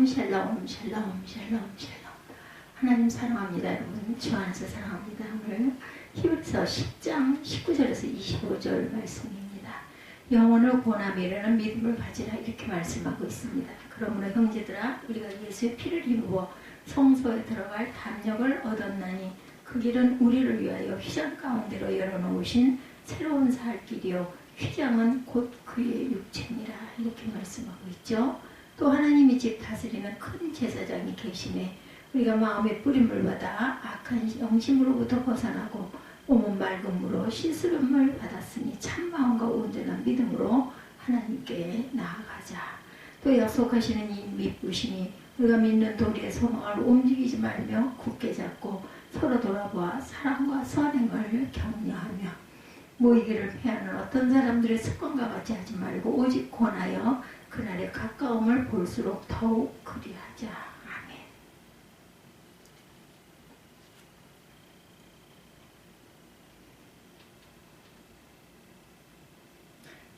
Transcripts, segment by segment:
샬롬 샬롬 샬롬 샬롬. 하나님 사랑합니다. 여러분 주 안에서 사랑합니다. 오늘 히브리서 10장 19절에서 25절 말씀입니다. 영혼을 권함이라는 믿음을 가지라 이렇게 말씀하고 있습니다. 그러므로 형제들아 우리가 예수의 피를 힘입어 성소에 들어갈 담력을 얻었나니 그 길은 우리를 위하여 휘장 가운데로 열어놓으신 새로운 살 길이요 휘장은 곧 그의 육체니라 이렇게 말씀하고 있죠. 또 하나님이 집 다스리는 큰 제사장이 계시네 우리가 마음의 뿌림을 받아 악한 영심으로부터 벗어나고 몸은 맑은 물로 씻으름을 받았으니 참 마음과 온전한 믿음으로 하나님께 나아가자. 또 약속하시는 이 믿으심이 우리가 믿는 도리의 소망을 움직이지 말며 굳게 잡고 서로 돌아보아 사랑과 선행을 격려하며 모이기를 패하는 어떤 사람들의 습관과 같이 하지 말고 오직 권하여 그날의 가까움을 볼수록 더욱 그리하자. 아멘.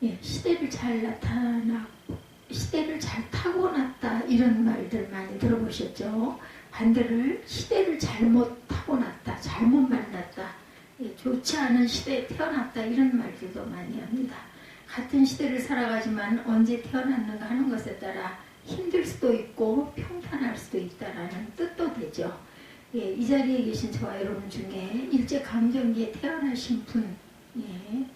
예, 시대를 잘 타고났다 이런 말들 많이 들어보셨죠? 반대를 시대를 잘못 타고났다, 잘못 만났다, 예, 좋지 않은 시대에 태어났다 이런 말들도 많이 합니다. 같은 시대를 살아가지만 언제 태어났는가 하는 것에 따라 힘들 수도 있고 평탄할 수도 있다라는 뜻도 되죠. 예, 이 자리에 계신 저와 여러분 중에 일제강점기에 태어나신 분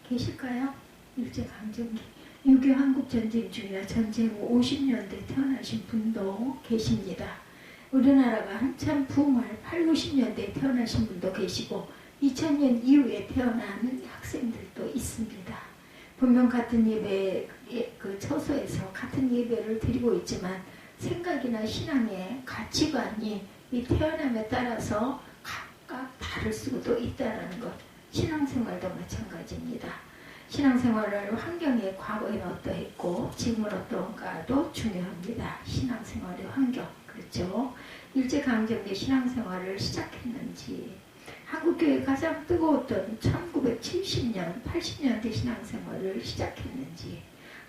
계실까요? 일제강점기 6.25 한국전쟁 중이나 전쟁 후 50년대 태어나신 분도 계십니다. 우리나라가 한참 부흥할 8, 90년대에 태어나신 분도 계시고 2000년 이후에 태어난 학생들도 있습니다. 분명 같은 예배 그 처소에서 같은 예배를 드리고 있지만 생각이나 신앙의 가치관이 이 태어남에 따라서 각각 다를 수도 있다는 것. 신앙생활도 마찬가지입니다. 신앙생활을 환경이 과거에는 어떠했고 지금은 어떤가도 중요합니다. 신앙생활의 환경. 그렇죠. 일제강점기 신앙생활을 시작했는지 한국교회 가장 뜨거웠던 1970년, 80년대 신앙생활을 시작했는지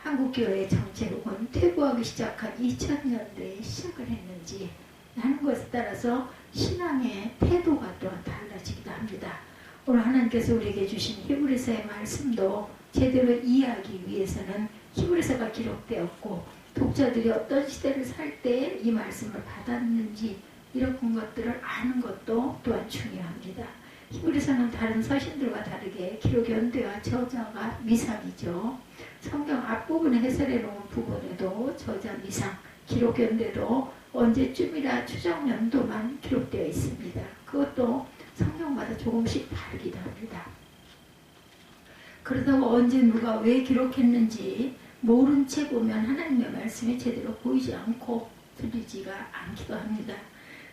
한국교회의 정체국은 퇴보하기 시작한 2000년대에 시작을 했는지 하는 것에 따라서 신앙의 태도가 또한 달라지기도 합니다. 오늘 하나님께서 우리에게 주신 히브리서의 말씀도 제대로 이해하기 위해서는 히브리서가 기록되었고 독자들이 어떤 시대를 살 때 이 말씀을 받았는지 이런 것들을 아는 것도 또한 중요합니다. 히브리서는 다른 서신들과 다르게 기록 연대와 저자가 미상이죠. 성경 앞부분에 해설해 놓은 부분에도 저자 미상, 기록 연대도 언제쯤이라 추정 연도만 기록되어 있습니다. 그것도 성경마다 조금씩 다르기도 합니다. 그렇다고 언제 누가 왜 기록했는지 모른 채 보면 하나님의 말씀이 제대로 보이지 않고 들리지가 않기도 합니다.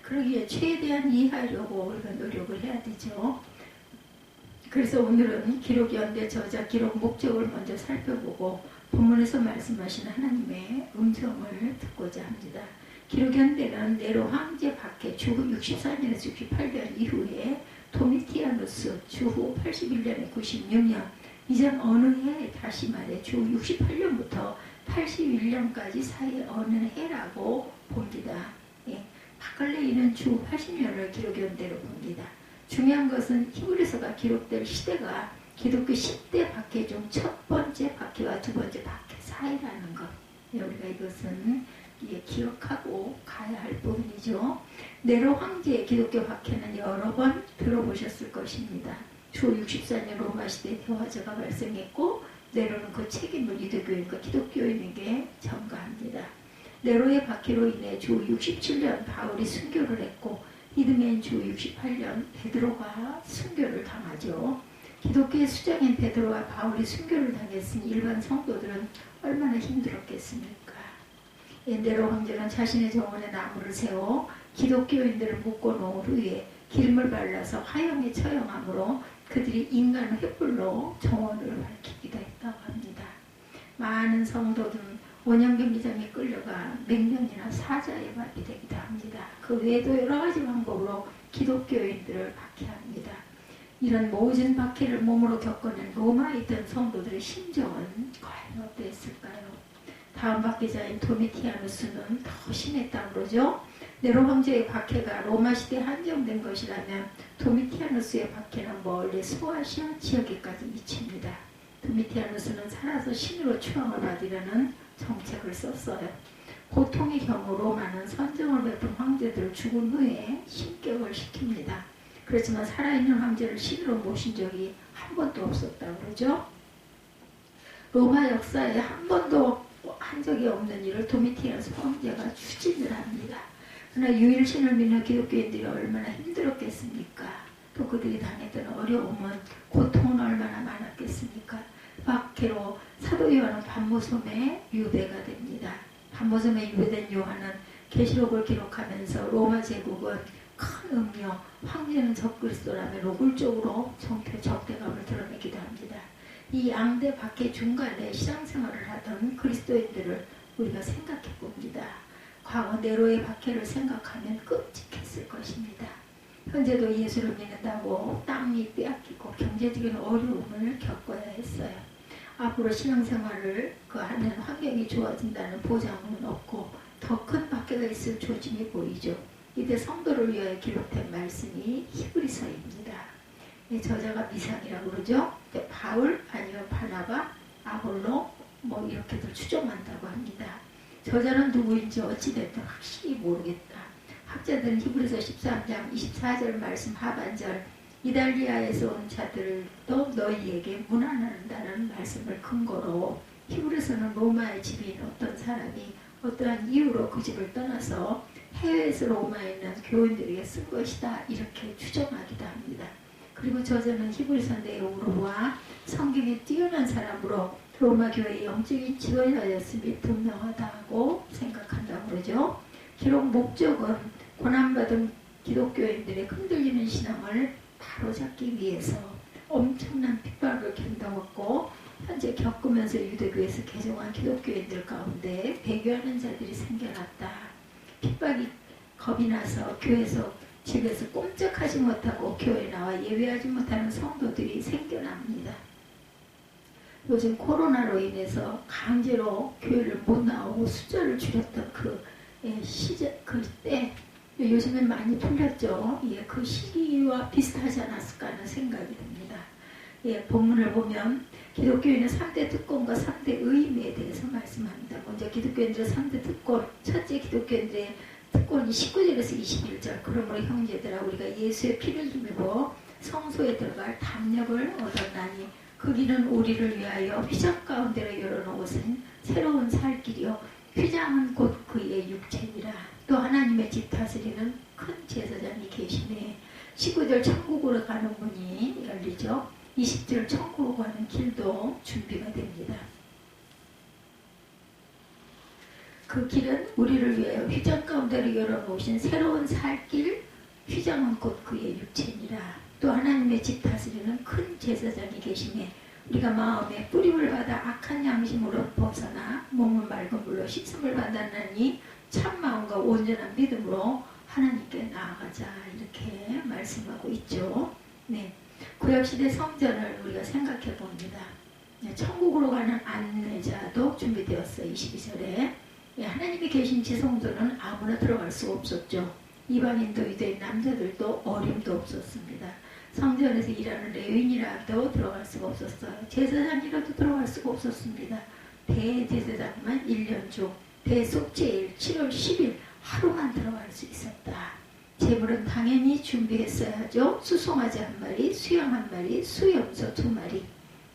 그러기에 최대한 이해하려고 우리가 노력을 해야 되죠. 그래서 오늘은 기록 연대 저자 기록 목적을 먼저 살펴보고 본문에서 말씀하신 하나님의 음성을 듣고자 합니다. 기록 연대는 네로 황제 박해 주후 64년에서 68년 이후에 도미티아누스 주후 81년에 96년 이전 어느 해 다시 말해 주후 68년부터 81년까지 사이의 어느 해라고 봅니다. 예. 바클레이는 주 80년을 기록연대로 봅니다. 중요한 것은 히브리서가 기록될 시대가 기독교 10대 박해 중 첫 번째 박해와 두 번째 박해 사이라는 것. 우리가 이것은 기억하고 가야 할 부분이죠. 네로 황제의 기독교 박해는 여러 번 들어보셨을 것입니다. 주 64년 로마 시대 대화자가 발생했고 네로는 그 책임을 유대교인과 기독교인에게 전가합니다. 네로의 박해로 인해 주 67년 바울이 순교를 했고 이듬해인 주 68년 베드로가 순교를 당하죠. 기독교의 수장인 베드로와 바울이 순교를 당했으니 일반 성도들은 얼마나 힘들었겠습니까? 네로 황제는 자신의 정원에 나무를 세워 기독교인들을 묶어놓은 후에 기름을 발라서 화형에 처형함으로 그들이 인간 횃불로 정원을 밝히기도 했다고 합니다. 많은 성도들은 원형경기장에 끌려가 맹령이나 사자에 맞게 되기도 합니다. 그 외에도 여러 가지 방법으로 기독교인들을 박해합니다. 이런 모진 박해를 몸으로 겪어낸 로마에 있던 성도들의 심정은 과연 어땠을까요? 다음 박해자인 도미티아누스는 더 심했다고 그러죠. 네로 황제의 박해가 로마 시대에 한정된 것이라면 도미티아누스의 박해는 멀리 소아시아 지역에까지 미칩니다. 도미티아누스는 살아서 신으로 추앙을 받으려는 정책을 썼어요. 고통의 경우 로마는 선정을 베푼 황제들을 죽은 후에 신격을 시킵니다. 그렇지만 살아있는 황제를 신으로 모신 적이 한 번도 없었다고 그러죠. 로마 역사에 한 번도 한 적이 없는 일을 도미티아누스 황제가 추진을 합니다. 그러나 유일신을 믿는 기독교인들이 얼마나 힘들었겠습니까? 또 그들이 당했던 어려움은, 고통은 얼마나 많았겠습니까? 박해로 사도 요한은 반모섬에 유배가 됩니다. 반모섬에 유배된 요한은 계시록을 기록하면서 로마 제국은 큰 음료, 황제는 적그리스도라며 노골적으로 적대감을 드러내기도 합니다. 이 양대 박해 중간에 신앙생활을 하던 그리스도인들을 우리가 생각해 봅니다. 과거 네로의 박해를 생각하면 끔찍했을 것입니다. 현재도 예수를 믿는다고 땅이 빼앗기고 경제적인 어려움을 겪어야 했어요. 앞으로 신앙생활을 하는 환경이 좋아진다는 보장은 없고 더 큰 박해가 있을 조짐이 보이죠. 이때 성도를 위하여 기록된 말씀이 히브리서입니다. 저자가 미상이라고 그러죠. 바울 아니면 바나바, 아볼로 이렇게들 추정한다고 합니다. 저자는 누구인지 어찌됐든 확실히 모르겠다. 학자들은 히브리서 13장 24절 말씀 하반절 이달리아에서 온 자들도 너희에게 문안한다는 말씀을 근거로 히브리서는 로마의 집인 어떤 사람이 어떠한 이유로 그 집을 떠나서 해외에서 로마에 있는 교인들에게 쓴 것이다 이렇게 추정하기도 합니다. 그리고 저자는 히브리서 내용으로와 성경에 뛰어난 사람으로 로마 교회의 영적인 지도자였음이 분명하다고 생각한다고 그러죠. 기록 목적은 고난받은 기독교인들의 흔들리는 신앙을 바로잡기 위해서 엄청난 핍박을 견뎌왔고 현재 겪으면서 유대교에서 개종한 기독교인들 가운데 배교하는 자들이 생겨났다. 핍박이 겁이 나서 교회에서 집에서 꼼짝하지 못하고 교회에 나와 예배하지 못하는 성도들이 생겨납니다. 요즘 코로나로 인해서 강제로 교회를 못 나오고 숫자를 줄였던 그때 요즘엔 많이 풀렸죠. 그 시기와 비슷하지 않았을까 하는 생각이 듭니다. 본문을 보면 기독교인의 3대 특권과 3대 의미에 대해서 말씀합니다. 먼저 기독교인들의 3대 특권, 첫째 기독교인들의 특권이 19절에서 21절. 그러므로 형제들아 우리가 예수의 피를 힘입어 성소에 들어갈 담력을 얻었나니 그 길은 우리를 위하여 휘장 가운데로 열어놓으신 새로운 살 길이요 휘장은 곧 그의 육체니라. 또 하나님의 집 다스리는 큰 제사장이 계시네. 19절 천국으로 가는 문이 열리죠. 20절 천국으로 가는 길도 준비가 됩니다. 그 길은 우리를 위하여 휘장 가운데로 열어놓으신 새로운 살길, 휘장은 곧 그의 육체니라. 또 하나님의 집 다스리는 큰 제사장이 계시네. 우리가 마음에 뿌림을 받아 악한 양심으로 벗어나 몸은 맑은 물로 씻음을 받았나니 참 마음과 온전한 믿음으로 하나님께 나아가자 이렇게 말씀하고 있죠. 네, 구약시대 성전을 우리가 생각해 봅니다. 천국으로 가는 안내자도 준비되었어요. 22절에 하나님이 계신 지성소는 아무나 들어갈 수가 없었죠. 이방인도 유대인 남자들도 어림도 없었습니다. 성전에서 일하는 레위인이라도 들어갈 수가 없었어요. 제사장이라도 들어갈 수가 없었습니다. 대제사장만 1년 중 대속죄일 7월 10일 하루만 들어갈 수 있었다. 제물은 당연히 준비했어야죠. 수송아지 1마리, 수양 1마리, 수염소 2마리.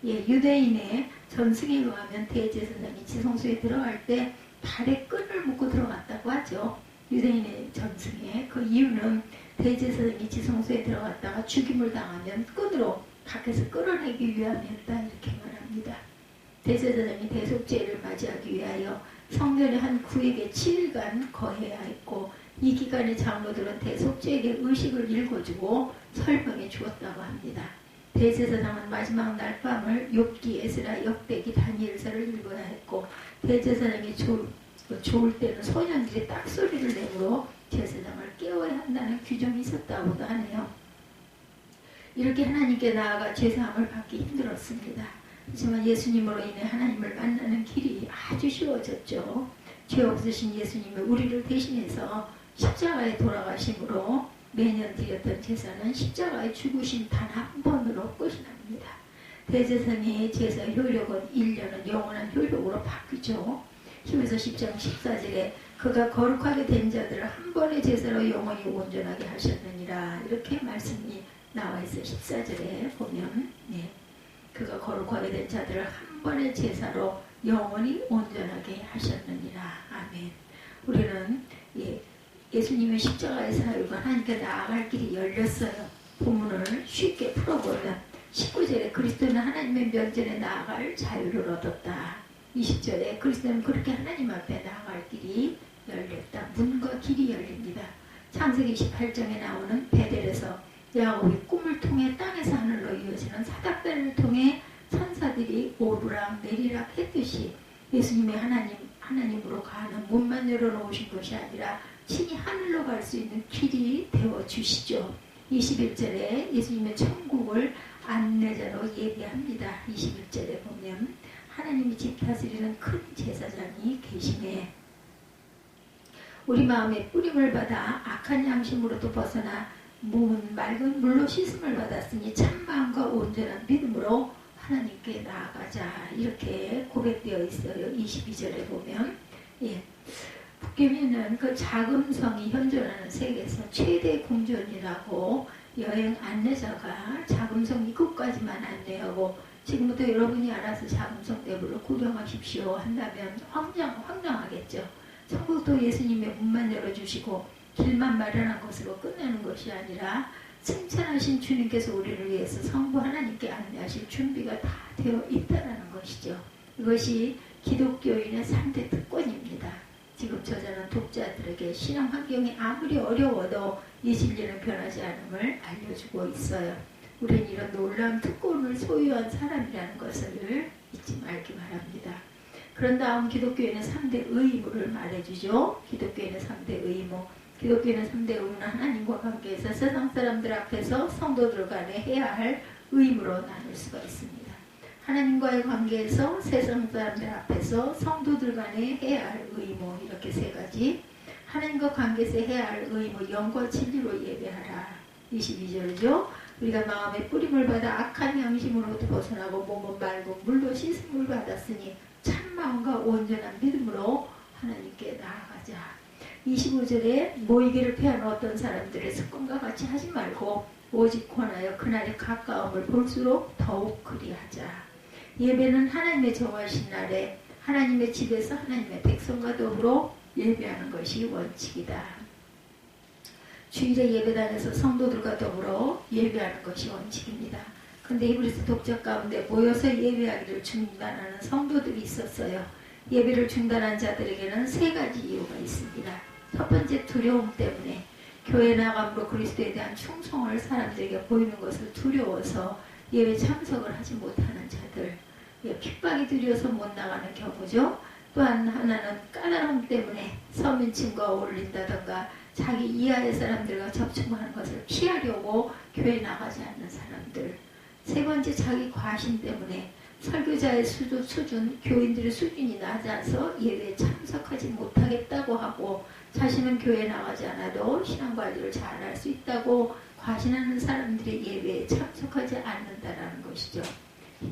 유대인의 전승에 의하면 대제사장이 지성소에 들어갈 때 발에 끈을 묶고 들어갔다고 하죠. 유대인의 전승에. 그 이유는 대제사장이 지성소에 들어갔다가 죽임을 당하면 끈으로 밖에서 끌어내기 위함이었다 이렇게 말합니다. 대제사장이 대속죄를 맞이하기 위하여 성전의 한 구역에 7일간 거해야 했고 이 기간에 장로들은 대속죄에게 의식을 읽어주고 설명해 주었다고 합니다. 대제사장은 마지막 날 밤을 욥기, 에스라, 역대기, 다니엘서를 읽어야 했고 대제사장이 좋을 때는 소년들이 딱소리를 내므로 제사장을 깨워야 한다는 규정이 있었다고도 하네요. 이렇게 하나님께 나아가 죄사함을 받기 힘들었습니다. 하지만 예수님으로 인해 하나님을 만나는 길이 아주 쉬워졌죠. 죄 없으신 예수님이 우리를 대신해서 십자가에 돌아가심으로 매년 드렸던 제사는 십자가에 죽으신 단 한 번으로 끝이 납니다. 대제사장의 제사 효력은 1년은 영원한 효력으로 바뀌죠. 히브리서 10장 14절에 그가 거룩하게 된 자들을 한 번의 제사로 영원히 온전하게 하셨느니라, 이렇게 말씀이 나와 있어요. 14절에 보면 그가 거룩하게 된 자들을 한 번의 제사로 영원히 온전하게 하셨느니라. 아멘. 우리는 예수님의 십자가의 사역과 하나님께 나아갈 길이 열렸어요. 본문을 쉽게 풀어보면 19절에 그리스도는 하나님의 면전에 나아갈 자유를 얻었다. 20절에 그리스도는 그렇게 하나님 앞에 나아갈 길이 열렸다. 문과 길이 열립니다. 창세기 28장에 나오는 베델에서 야곱이 꿈을 통해 땅에서 하늘로 이어지는 사닥다리를 통해 천사들이 오르락 내리락 했듯이 예수님의 하나님으로 가는 문만 열어놓으신 것이 아니라 친히 하늘로 갈 수 있는 길이 되어주시죠. 21절에 예수님의 천국을 안내자로 얘기합니다. 21절에 보면 하나님이 집 다스리는 큰 제사장이 계시네. 우리 마음에 뿌림을 받아 악한 양심으로도 벗어나 몸은 맑은 물로 씻음을 받았으니 참마음과 온전한 믿음으로 하나님께 나아가자, 이렇게 고백되어 있어요. 22절에 보면 북경에는 그 자금성이 현존하는 세계에서 최대 궁전이라고 여행 안내자가 자금성 입구까지만 안내하고 지금부터 여러분이 알아서 자금성 내부를 구경하십시오 한다면 황당하겠죠. 천국도 예수님의 문만 열어주시고 길만 마련한 것으로 끝내는 것이 아니라 승천하신 주님께서 우리를 위해서 성부 하나님께 안내하실 준비가 다 되어 있다는 것이죠. 이것이 기독교인의 3대 특권입니다. 지금 저자는 독자들에게 신앙 환경이 아무리 어려워도 이 진리는 변하지 않음을 알려주고 있어요. 우리는 이런 놀라운 특권을 소유한 사람이라는 것을 잊지 말기 바랍니다. 그런 다음 기독교인의 3대 의무를 말해주죠. 기독교인의 3대 의무. 기독교인의 3대 의무는 하나님과 관계에서 세상 사람들 앞에서 성도들 간에 해야 할 의무로 나눌 수가 있습니다. 하나님과의 관계에서 세상 사람들 앞에서 성도들 간에 해야 할 의무, 이렇게 세 가지. 하나님과 관계에서 해야 할 의무, 영과 진리로 예배하라. 22절이죠. 우리가 마음의 뿌림을 받아 악한 양심으로부터 벗어나고 몸은 맑은 물로 씻음을 받았으니 참마음과 온전한 믿음으로 하나님께 나아가자. 25절에 모이기를 피하는 어떤 사람들의 습관과 같이 하지 말고 오직 권하여 그날의 가까움을 볼수록 더욱 그리하자. 예배는 하나님의 정하신 날에 하나님의 집에서 하나님의 백성과 더불어 예배하는 것이 원칙이다. 주일에 예배당에서 성도들과 더불어 예배하는 것이 원칙입니다. 그런데 히브리서 독자 가운데 모여서 예배하기를 중단하는 성도들이 있었어요. 예배를 중단한 자들에게는 세 가지 이유가 있습니다. 첫 번째, 두려움 때문에. 교회 나감으로 그리스도에 대한 충성을 사람들에게 보이는 것을 두려워서 예배 참석을 하지 못하는 자들, 핍박이 두려워서 못 나가는 경우죠. 또한 하나는 까다로움 때문에 서민층과 어울린다던가 자기 이하의 사람들과 접촉하는 것을 피하려고 교회에 나가지 않는 사람들. 세 번째, 자기 과신 때문에 설교자의 수준, 교인들의 수준이 낮아서 예배에 참석하지 못하겠다고 하고 자신은 교회에 나가지 않아도 신앙관리를 잘할 수 있다고 과신하는 사람들의 예배에 참석하지 않는다라는 것이죠.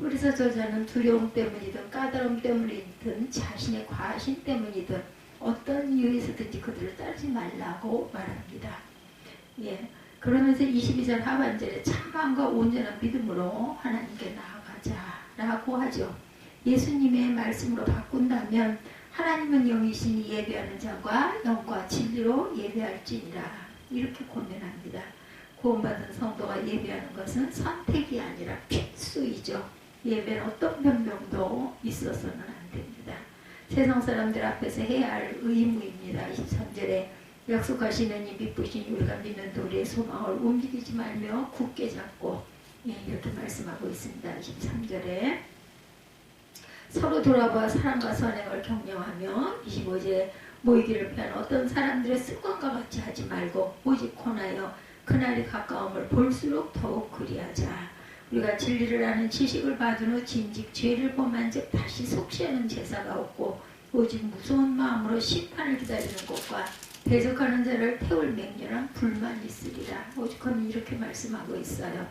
그래서 저자는 두려움 때문이든 까다로움 때문이든 자신의 과신 때문이든 어떤 이유에서든지 그들을 따르지 말라고 말합니다. 그러면서 22절 하반절에 참마음과 온전한 믿음으로 하나님께 나아가자라고 하죠. 예수님의 말씀으로 바꾼다면 하나님은 영이시니 예배하는 자가 영과 진리로 예배할지니라, 이렇게 권면합니다. 구원받은 성도가 예배하는 것은 선택이 아니라 필수이죠. 예배는 어떤 변명도 있어서는 안 됩니다. 세상 사람들 앞에서 해야 할 의무입니다. 23절에 약속하시는 이 믿으신 우리가 믿는 도리의 소망을 움직이지 말며 굳게 잡고, 이렇게 말씀하고 있습니다. 23절에 서로 돌아봐 사랑과 선행을 격려하며, 25절에 모이기를 피하는 어떤 사람들의 습관과 같이 하지 말고 오직 권하여 그날이 가까움을 볼수록 더욱 그리하자. 우리가 진리를 아는 지식을 받은 후 진즉 죄를 범한 즉 다시 속죄하는 제사가 없고 오직 무서운 마음으로 심판을 기다리는 것과 대적하는 자를 태울 맹렬한 불만이 있으리라. 오죽하면 이렇게 말씀하고 있어요.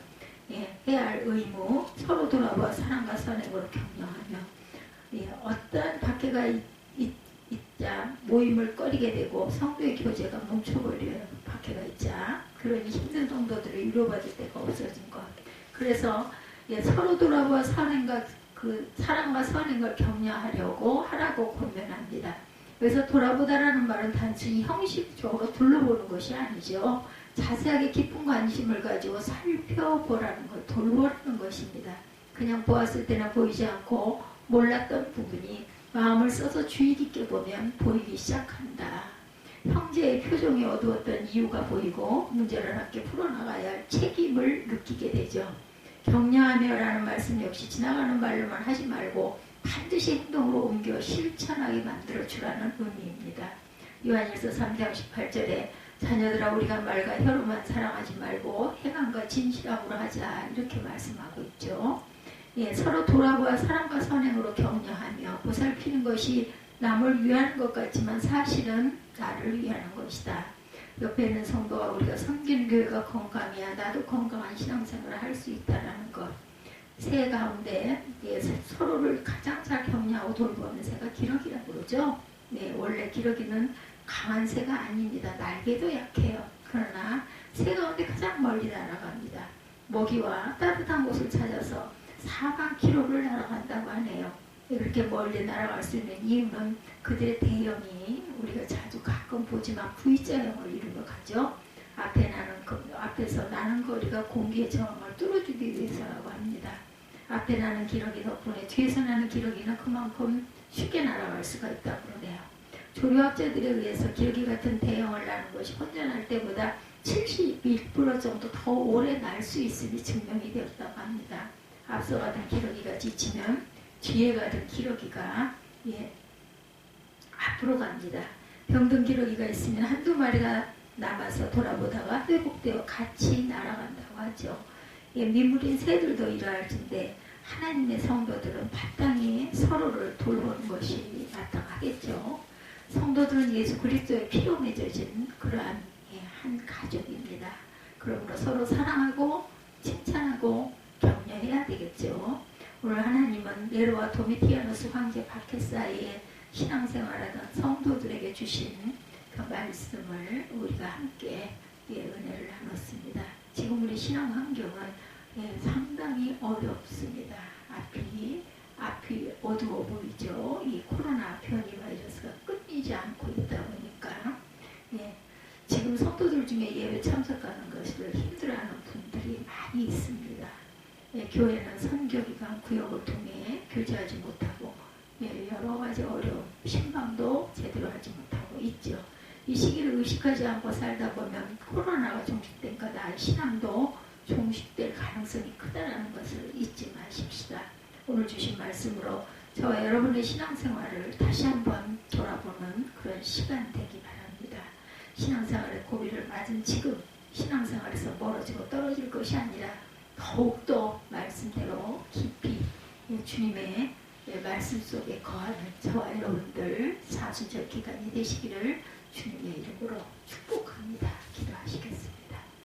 예, 해야 할 의무, 서로 돌아봐 사랑과 선행으로 격려하며, 예, 어떠한 박해가 있자 모임을 꺼리게 되고 성도의 교제가 멈춰버려요. 박해가 있자. 그러니 힘든 성도들을 위로받을 데가 없어진 것. 그래서 예, 서로 돌아봐 사랑과 선행을 격려하려고 하라고 권면합니다. 그래서 돌아보다라는 말은 단순히 형식적으로 둘러보는 것이 아니죠. 자세하게 깊은 관심을 가지고 살펴보라는 것, 돌보라는 것입니다. 그냥 보았을 때나 보이지 않고 몰랐던 부분이 마음을 써서 주의 깊게 보면 보이기 시작한다. 형제의 표정이 어두웠던 이유가 보이고 문제를 함께 풀어나가야 할 책임을 느끼게 되죠. 격려하며라는 말씀 역시 지나가는 말로만 하지 말고 반드시 행동으로 옮겨 실천하게 만들어주라는 의미입니다. 요한일서 3장 18절에 자녀들아 우리가 말과 혀로만 사랑하지 말고 행함과 진실함으로 하자 이렇게 말씀하고 있죠. 예, 서로 돌아보아 사랑과 선행으로 격려하며 보살피는 것이 남을 위하는 것 같지만 사실은 나를 위하는 것이다. 옆에 있는 성도와 우리가 섬기는 교회가 건강해야 나도 건강한 신앙생활을 할 수 있다는 것. 새 가운데 예, 서로를 가장 잘 격려하고 돌보는 새가 기러기라고 그러죠. 네, 원래 기러기는 강한 새가 아닙니다. 날개도 약해요. 그러나 새 가운데 가장 멀리 날아갑니다. 먹이와 따뜻한 곳을 찾아서 4만 킬로를 날아간다고 하네요. 이렇게 멀리 날아갈 수 있는 이유는 그들의 대형이 우리가 자주 가끔 보지만 V자형을 이루어 가죠. 앞에서 나는 거리가 공기의 저항을 뚫어주기 위해서라고 합니다. 앞에 나는 기러기 덕분에 뒤에서 나는 기러기는 그만큼 쉽게 날아갈 수가 있다고 그러네요. 조류학자들에 의해서 기러기 같은 대형을 나는 것이 혼자 날 때보다 71% 정도 더 오래 날 수 있음이 증명이 되었다고 합니다. 앞서 가던 기러기가 지치면 뒤에 가던 기러기가 앞으로 갑니다. 병든 기러기가 있으면 한두 마리가 남아서 돌아보다가 회복되어 같이 날아간다고 하죠. 미물인 새들도 이러할 텐데 하나님의 성도들은 마땅히 서로를 돌보는 것이 마땅하겠죠. 성도들은 예수 그리스도의 피로 맺어진 그러한 한 가족입니다. 그러므로 서로 사랑하고 칭찬하고 격려해야 되겠죠. 오늘 하나님은 네로와 도미티아누스 황제 바케사이의 신앙생활하던 성도들에게 주신 그 말씀을 우리가 함께 은혜를 나눴습니다. 지금 우리 신앙 환경은 상당히 어렵습니다. 앞이 어두워 보이죠. 이 코로나 변이 바이러스가 끊이지 않고 있다 보니까 지금 성도들 중에 예배 참석하는 것을 힘들어하는 분들이 많이 있습니다. 교회는 선교기간 구역을 통해 교제하지 못하고 여러 가지 어려움, 신방도 제대로 하지 못하고 있죠. 이 시기를 의식하지 않고 살다 보면 코로나가 종식된 거다. 신앙도 종식될 가능성이 크다는 것을 잊지 마십시다. 오늘 주신 말씀으로 저와 여러분의 신앙생활을 다시 한번 돌아보는 그런 시간 되기 바랍니다. 신앙생활의 고비를 맞은 지금 신앙생활에서 멀어지고 떨어질 것이 아니라 더욱더 말씀대로 깊이 주님의 말씀 속에 거하는 저와 여러분들 사순절 기간이 되시기를 주님의 이름으로 축복합니다.